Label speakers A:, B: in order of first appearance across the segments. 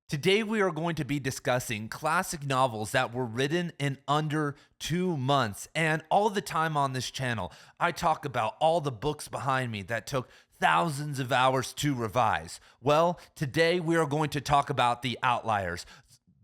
A: Today, we are going to be discussing classic novels that were written in under 2 months. And all the time on this channel, I talk about all the books behind me that took thousands of hours to revise. Well, today we are going to talk about the outliers,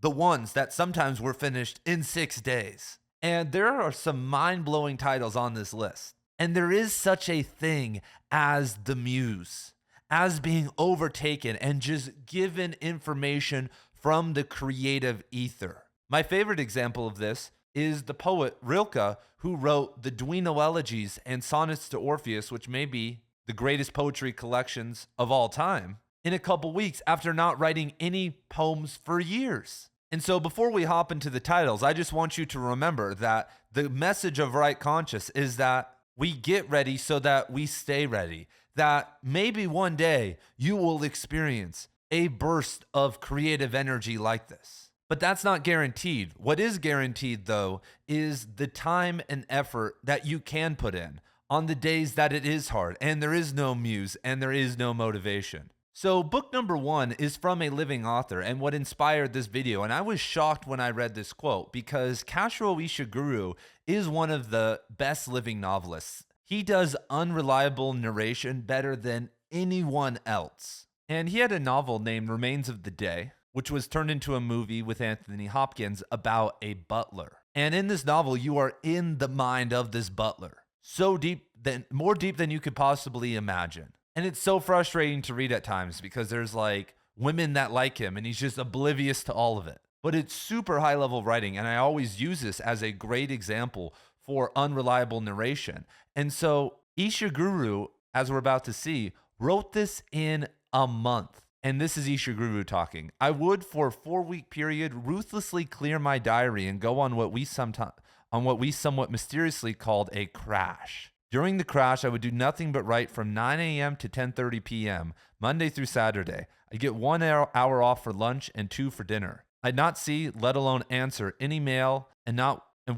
A: the ones that sometimes were finished in 6 days. And there are some mind blowing titles on this list. And there is such a thing as the muse, as being overtaken and just given information from the creative ether. My favorite example of this is the poet Rilke, who wrote the Duino Elegies and Sonnets to Orpheus, which may be the greatest poetry collections of all time, in a couple weeks after not writing any poems for years. And so before we hop into the titles, I just want you to remember that the message of Right Conscious is that we get ready so that we stay ready, that maybe one day you will experience a burst of creative energy like this. But that's not guaranteed. What is guaranteed, though, is the time and effort that you can put in on the days that it is hard and there is no muse and there is no motivation. So book number 1 is from a living author and what inspired this video. And I was shocked when I read this quote because Kashiro Ishiguro is one of the best living novelists. He does unreliable narration better than anyone else. And he had a novel named Remains of the Day, which was turned into a movie with Anthony Hopkins about a butler. And in this novel, you are in the mind of this butler. So deep, more deep than you could possibly imagine. And it's so frustrating to read at times because there's like women that like him and he's just oblivious to all of it. But it's super high level writing. And I always use this as a great example for unreliable narration. And so Ishiguro, as we're about to see, wrote this in a month. And this is Ishiguro talking. I would, for a 4-week period, ruthlessly clear my diary and go on what we somewhat mysteriously called a crash. During the crash, I would do nothing but write from 9 a.m. to 10:30 p.m., Monday through Saturday. I'd get 1 hour off for lunch and 2 for dinner. I'd not see, let alone answer, any mail and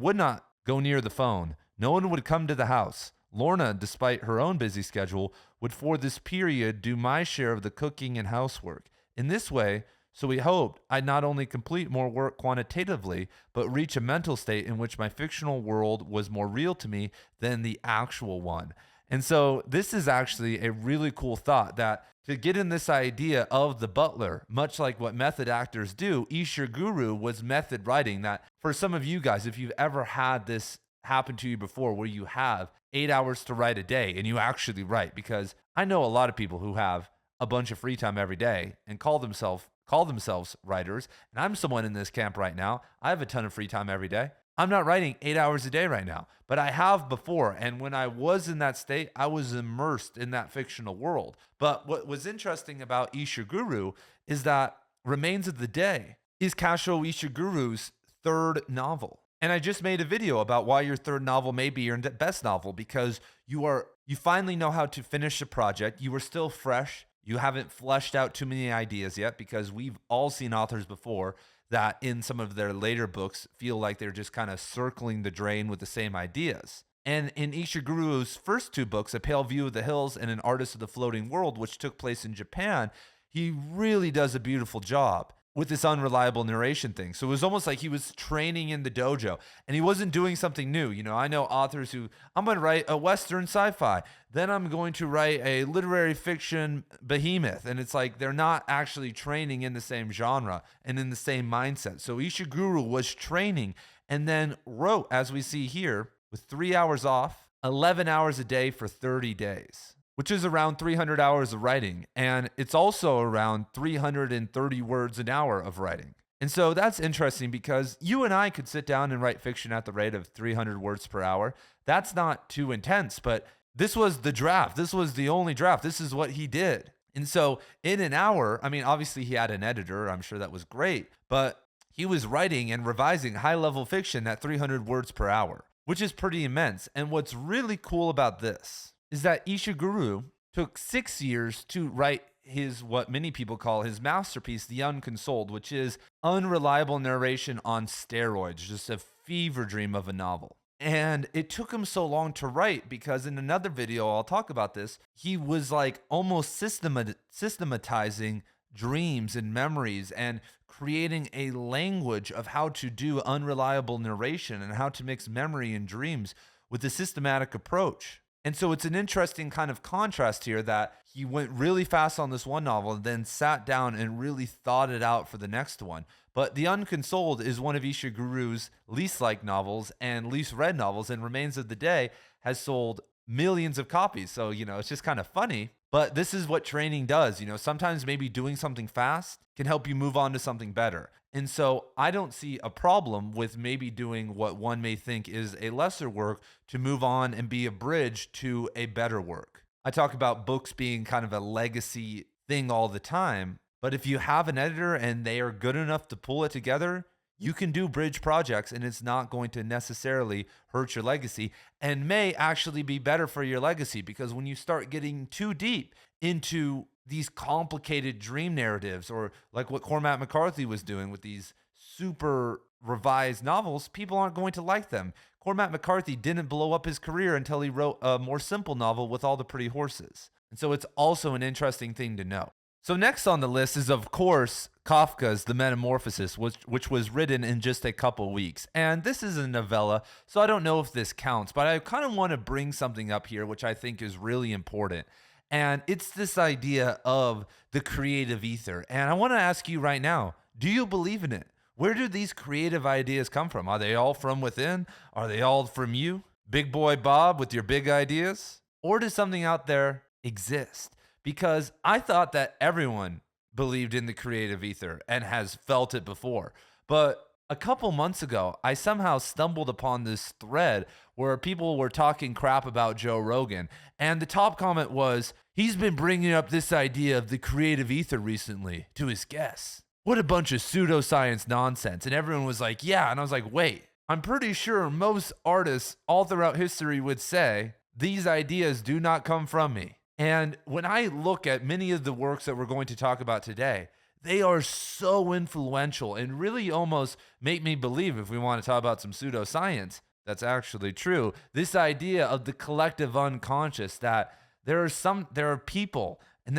A: would not go near the phone. No one would come to the house. Lorna, despite her own busy schedule, would for this period do my share of the cooking and housework. In this way, so we hoped, I'd not only complete more work quantitatively, but reach a mental state in which my fictional world was more real to me than the actual one. And so this is actually a really cool thought, that to get in this idea of the butler, much like what method actors do, Ishiguro was method writing. That for some of you guys, if you've ever had this happen to you before, where you have 8 hours to write a day and you actually write, because I know a lot of people who have a bunch of free time every day and call themselves writers. And I'm someone in this camp right now. I have a ton of free time every day. I'm not writing 8 hours a day right now, but I have before. And when I was in that state, I was immersed in that fictional world. But what was interesting about Ishiguro is that Remains of the Day is Kashiro Ishiguro's third novel. And I just made a video about why your third novel may be your best novel, because you finally know how to finish a project. You are still fresh. You haven't fleshed out too many ideas yet, because we've all seen authors before that in some of their later books feel like they're just kind of circling the drain with the same ideas. And in Ishiguro's first 2 books, A Pale View of the Hills and An Artist of the Floating World, which took place in Japan, he really does a beautiful job with this unreliable narration thing. So it was almost like he was training in the dojo and he wasn't doing something new. You know, I know authors who, I'm going to write a Western sci-fi, then I'm going to write a literary fiction behemoth. And it's like, they're not actually training in the same genre and in the same mindset. So Ishiguro was training and then wrote, as we see here, with 3 hours off, 11 hours a day for 30 days. Which is around 300 hours of writing. And it's also around 330 words an hour of writing. And so that's interesting, because you and I could sit down and write fiction at the rate of 300 words per hour. That's not too intense, but this was the draft. This was the only draft. This is what he did. And so in an hour, I mean, obviously he had an editor. I'm sure that was great, but he was writing and revising high-level fiction at 300 words per hour, which is pretty immense. And what's really cool about this is that Ishiguro took 6 years to write his, what many people call his masterpiece, The Unconsoled, which is unreliable narration on steroids, just a fever dream of a novel. And it took him so long to write because in another video, I'll talk about this, he was like almost systematizing dreams and memories and creating a language of how to do unreliable narration and how to mix memory and dreams with a systematic approach. And so it's an interesting kind of contrast here that he went really fast on this one novel and then sat down and really thought it out for the next one. But The Unconsoled is one of Ishiguro's least liked novels and least read novels, and Remains of the Day has sold millions of copies. So, it's just kind of funny. But this is what training does. Sometimes maybe doing something fast can help you move on to something better. And so I don't see a problem with maybe doing what one may think is a lesser work to move on and be a bridge to a better work. I talk about books being kind of a legacy thing all the time, but if you have an editor and they are good enough to pull it together, you can do bridge projects and it's not going to necessarily hurt your legacy and may actually be better for your legacy, because when you start getting too deep into these complicated dream narratives, or like what Cormac McCarthy was doing with these super revised novels, people aren't going to like them. Cormac McCarthy didn't blow up his career until he wrote a more simple novel with all the pretty horses. And so it's also an interesting thing to know. So next on the list is, of course, Kafka's The Metamorphosis, which was written in just a couple weeks. And this is a novella, so I don't know if this counts, but I kind of want to bring something up here which I think is really important. And it's this idea of the creative ether. And I want to ask you right now, do you believe in it? Where do these creative ideas come from? Are they all from within? Are they all from you? Big boy Bob with your big ideas? Or does something out there exist? Because I thought that everyone believed in the creative ether and has felt it before. But a couple months ago, I somehow stumbled upon this thread where people were talking crap about Joe Rogan. And the top comment was, he's been bringing up this idea of the creative ether recently to his guests. What a bunch of pseudoscience nonsense. And everyone was like, yeah. And I was like, wait, I'm pretty sure most artists all throughout history would say, these ideas do not come from me. And when I look at many of the works that we're going to talk about today, they are so influential and really almost make me believe, if we want to talk about some pseudoscience, that's actually true. This idea of the collective unconscious, that there are people and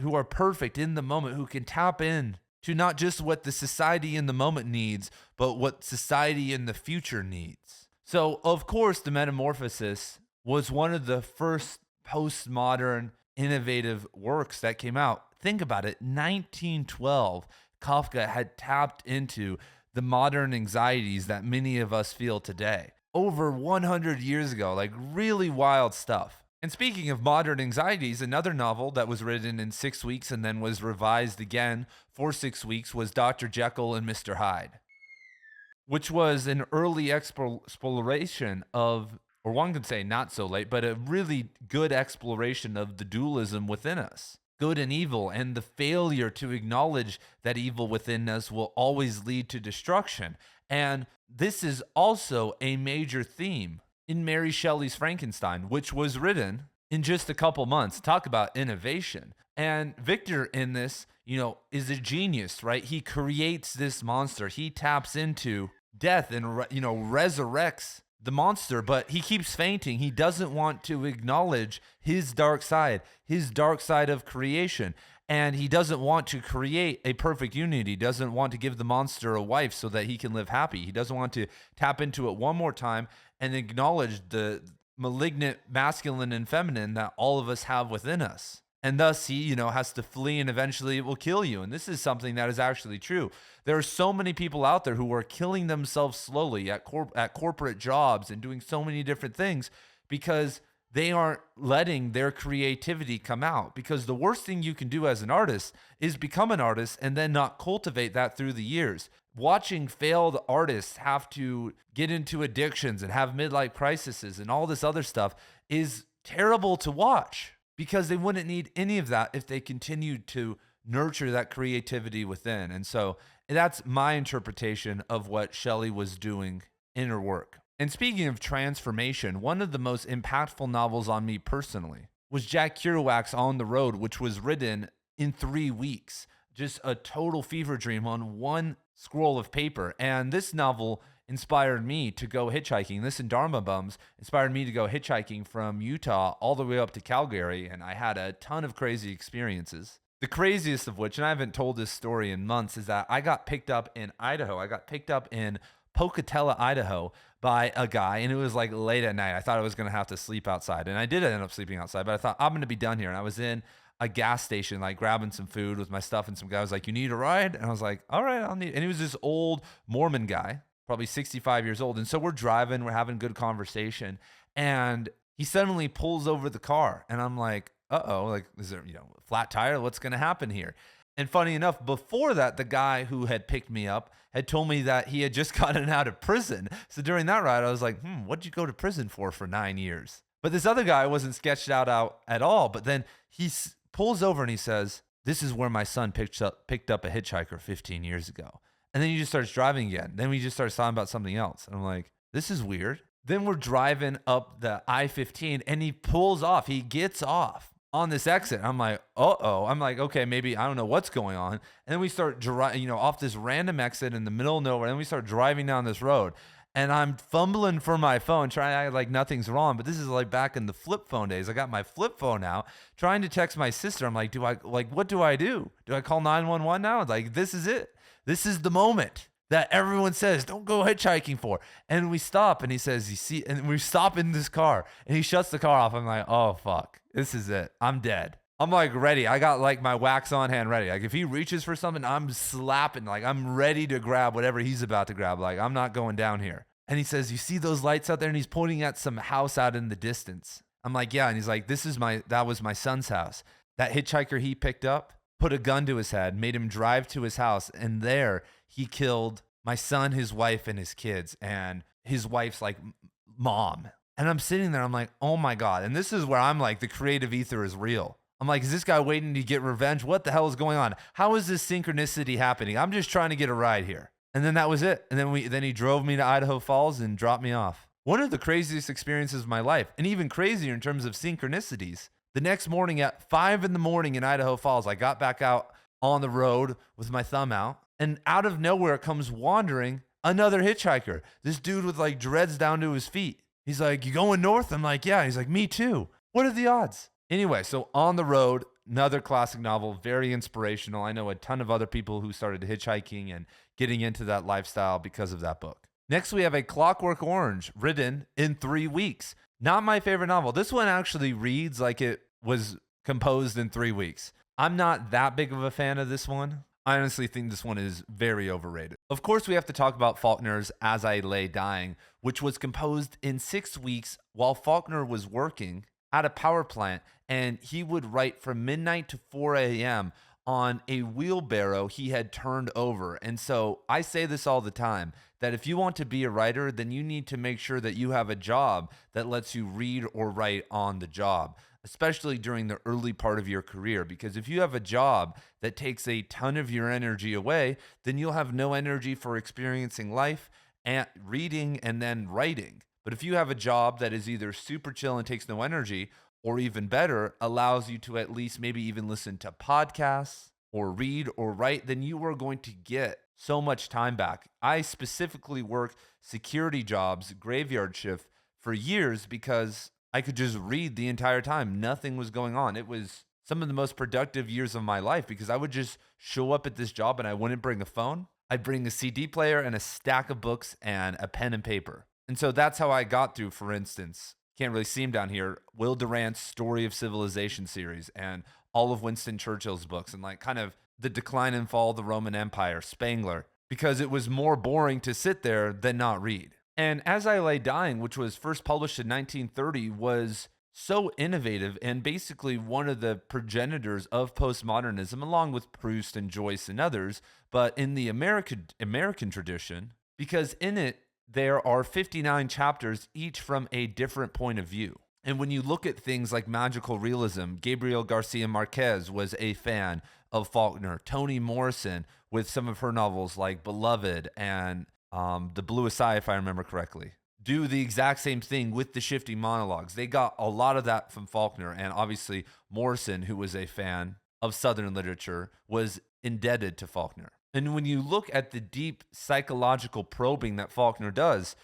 A: who are perfect in the moment, who can tap in to not just what the society in the moment needs, but what society in the future needs. So, of course, The Metamorphosis was one of the first postmodern innovative works that came out. Think about it, 1912, Kafka had tapped into the modern anxieties that many of us feel today. Over 100 years ago, like really wild stuff. And speaking of modern anxieties, another novel that was written in 6 weeks and then was revised again for 6 weeks was Dr. Jekyll and Mr. Hyde, which was an early exploration of, or one could say not so late, but a really good exploration of the dualism within us, good and evil, and the failure to acknowledge that evil within us will always lead to destruction. And this is also a major theme in Mary Shelley's Frankenstein, which was written in just a couple months. Talk about innovation. And Victor in this, is a genius, right? He creates this monster. He taps into death and, resurrects the monster, but he keeps fainting. He doesn't want to acknowledge his dark side of creation. And he doesn't want to create a perfect unity. He doesn't want to give the monster a wife so that he can live happy. He doesn't want to tap into it one more time and acknowledge the malignant masculine and feminine that all of us have within us. And thus he, has to flee, and eventually it will kill you. And this is something that is actually true. There are so many people out there who are killing themselves slowly at corporate jobs and doing so many different things because they aren't letting their creativity come out. Because the worst thing you can do as an artist is become an artist and then not cultivate that through the years. Watching failed artists have to get into addictions and have midlife crises and all this other stuff is terrible to watch, because they wouldn't need any of that if they continued to nurture that creativity within. And so that's my interpretation of what Shelley was doing in her work. And speaking of transformation, one of the most impactful novels on me personally was Jack Kerouac's On the Road, which was written in 3 weeks. Just a total fever dream on one scroll of paper. And this novel inspired me to go hitchhiking. This and Dharma Bums inspired me to go hitchhiking from Utah all the way up to Calgary. And I had a ton of crazy experiences. The craziest of which, and I haven't told this story in months, is that I got picked up in Idaho. I got picked up in Pocatello, Idaho by a guy, and it was like late at night. I thought I was going to have to sleep outside, and I did end up sleeping outside, but I thought I'm going to be done here. And I was in a gas station, like grabbing some food with my stuff, and some guy was like, "You need a ride?" And I was like, "All right, I'll need." And he was this old Mormon guy, probably 65 years old. And so we're driving, we're having good conversation, and he suddenly pulls over the car, and I'm like, uh-oh, like, is there, a flat tire? What's going to happen here? And funny enough, before that, the guy who had picked me up had told me that he had just gotten out of prison. So during that ride, I was like, what'd you go to prison for 9 years? But this other guy wasn't sketched out at all. But then he pulls over and he says, "This is where my son picked up a hitchhiker 15 years ago." And then he just starts driving again. Then we just started talking about something else. And I'm like, this is weird. Then we're driving up the I-15 and he pulls off. He gets off on this exit. I'm like, uh-oh. I'm like, okay, maybe I don't know what's going on. And then we start driving, off this random exit in the middle of nowhere. And we start driving down this road. And I'm fumbling for my phone, trying to act like nothing's wrong. But this is like back in the flip phone days. I got my flip phone out, trying to text my sister. I'm like, what do I do? Do I call 911 now? Like, this is it. This is the moment that everyone says, don't go hitchhiking for. And we stop, and he says, "You see," and we stop in this car, and he shuts the car off. I'm like, oh, fuck. This is it. I'm dead. I'm like ready. I got like my wax on hand ready. Like if he reaches for something, I'm slapping. Like I'm ready to grab whatever he's about to grab. Like I'm not going down here. And he says, "You see those lights out there?" And he's pointing at some house out in the distance. I'm like, yeah. And he's like, that was my son's house. That hitchhiker he picked up put a gun to his head, made him drive to his house. And there he killed my son, his wife, and his kids, and his wife's like mom. And I'm sitting there, I'm like, oh my God. And this is where I'm like, the creative ether is real. I'm like, is this guy waiting to get revenge? What the hell is going on? How is this synchronicity happening? I'm just trying to get a ride here. And then that was it. And then he drove me to Idaho Falls and dropped me off. One of the craziest experiences of my life, and even crazier in terms of synchronicities. The next morning at 5 a.m. in Idaho Falls, I got back out on the road with my thumb out, and out of nowhere comes wandering another hitchhiker. This dude with like dreads down to his feet. He's like, "You going north?" I'm like, "Yeah." He's like, "Me too." What are the odds? Anyway, so On the Road, another classic novel, very inspirational. I know a ton of other people who started hitchhiking and getting into that lifestyle because of that book. Next, we have A Clockwork Orange, written in 3 weeks. Not my favorite novel. This one actually reads like it was composed in 3 weeks. I'm not that big of a fan of this one. I honestly think this one is very overrated. Of course, we have to talk about Faulkner's As I Lay Dying, which was composed in 6 weeks while Faulkner was working at a power plant, and he would write from midnight to 4 a.m. on a wheelbarrow he had turned over. And so I say this all the time, that if you want to be a writer, then you need to make sure that you have a job that lets you read or write on the job, especially during the early part of your career. Because if you have a job that takes a ton of your energy away, then you'll have no energy for experiencing life and reading and then writing. But if you have a job that is either super chill and takes no energy, or even better, allows you to at least maybe even listen to podcasts or read or write, then you are going to get so much time back. I specifically worked security jobs, graveyard shift for years because I could just read the entire time. Nothing was going on. It was some of the most productive years of my life because I would just show up at this job and I wouldn't bring a phone. I'd bring a CD player and a stack of books and a pen and paper. And so that's how I got through, for instance, can't really see him down here, Will Durant's Story of Civilization series and all of Winston Churchill's books and like kind of the decline and fall of the Roman Empire, Spangler, because it was more boring to sit there than not read. And As I Lay Dying, which was first published in 1930, was so innovative and basically one of the progenitors of postmodernism, along with Proust and Joyce and others, but in the American tradition, because in it, there are 59 chapters, each from a different point of view. And when you look at things like magical realism, Gabriel Garcia Marquez was a fan of Faulkner. Toni Morrison, with some of her novels like Beloved and The Bluest Eye, if I remember correctly, do the exact same thing with the shifting monologues. They got a lot of that from Faulkner. And obviously Morrison, who was a fan of Southern literature, was indebted to Faulkner. And when you look at the deep psychological probing that Faulkner does,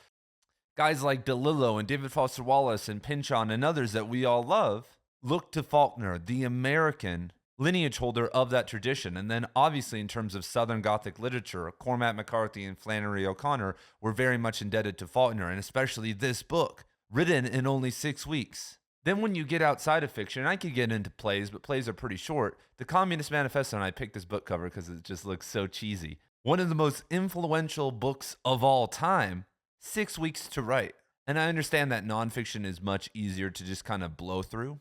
A: guys like DeLillo and David Foster Wallace and Pynchon and others that we all love look to Faulkner, the American, lineage holder of that tradition. And then, obviously, in terms of Southern Gothic literature, Cormac McCarthy and Flannery O'Connor were very much indebted to Faulkner, and especially this book, written in only 6 weeks. Then, when you get outside of fiction, and I could get into plays, but plays are pretty short. The Communist Manifesto, and I picked this book cover because it just looks so cheesy. One of the most influential books of all time, 6 weeks to write. And I understand that nonfiction is much easier to just kind of blow through.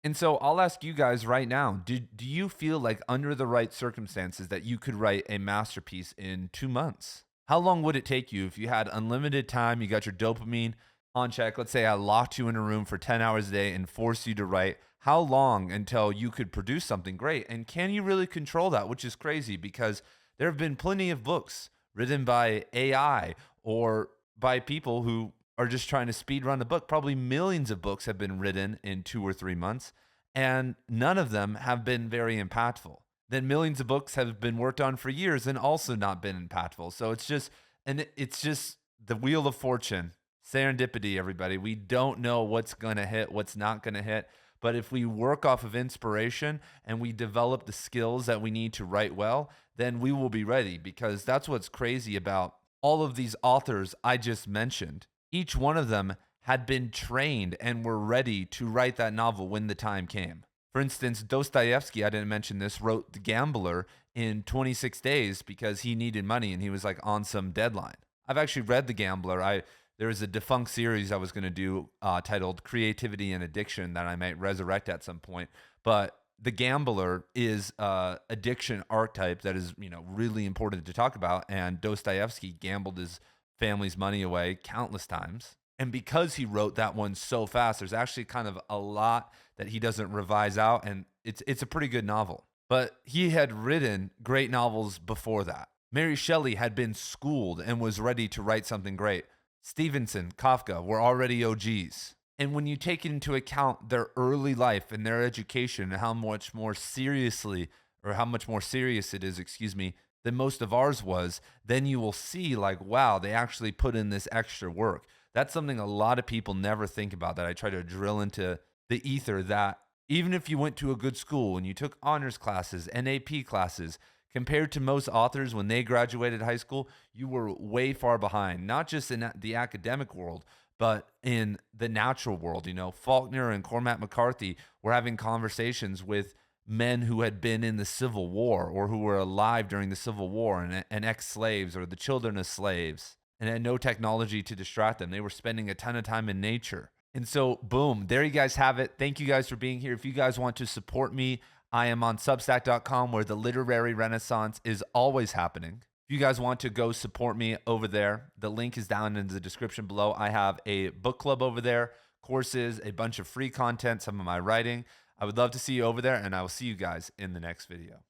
A: And so I'll ask you guys right now, do you feel like under the right circumstances that you could write a masterpiece in 2 months? How long would it take you if you had unlimited time, you got your dopamine on check? Let's say I locked you in a room for 10 hours a day and forced you to write. How long until you could produce something great? And can you really control that? Which is crazy because there have been plenty of books written by AI or by people who are just trying to speed run the book. Probably millions of books have been written in 2 or 3 months, and none of them have been very impactful. Then millions of books have been worked on for years and also not been impactful. So it's just the wheel of fortune, serendipity, everybody. We don't know what's going to hit, what's not going to hit. But if we work off of inspiration and we develop the skills that we need to write well, then we will be ready, because that's what's crazy about all of these authors I just mentioned. Each one of them had been trained and were ready to write that novel when the time came. For instance, Dostoevsky, I didn't mention this, wrote The Gambler in 26 days because he needed money and he was like on some deadline. I've actually read The Gambler. There was a defunct series I was going to do titled Creativity and Addiction that I might resurrect at some point. But The Gambler is addiction archetype that is, really important to talk about. And Dostoevsky gambled his family's money away countless times. And because he wrote that one so fast, there's actually kind of a lot that he doesn't revise out, and it's a pretty good novel. But he had written great novels before that. Mary Shelley had been schooled and was ready to write something great. Stevenson, Kafka were already OGs. And when you take into account their early life and their education and how much more serious it is, than most of ours was, then you will see like, wow, they actually put in this extra work. That's something a lot of people never think about, that I try to drill into the ether, that even if you went to a good school and you took honors classes, NAP classes, compared to most authors when they graduated high school, you were way far behind, not just in the academic world, but in the natural world. Faulkner and Cormac McCarthy were having conversations with men who had been in the Civil War or who were alive during the Civil War, and ex-slaves or the children of slaves, and had no technology to distract them. They were spending a ton of time in nature. And so, boom, there you guys have it. Thank you guys for being here. If you guys want to support me, I am on Substack.com, where the literary renaissance is always happening. If you guys want to go support me over there, the link is down in the description below. I have a book club over there, courses, a bunch of free content, some of my writing. I would love to see you over there, and I will see you guys in the next video.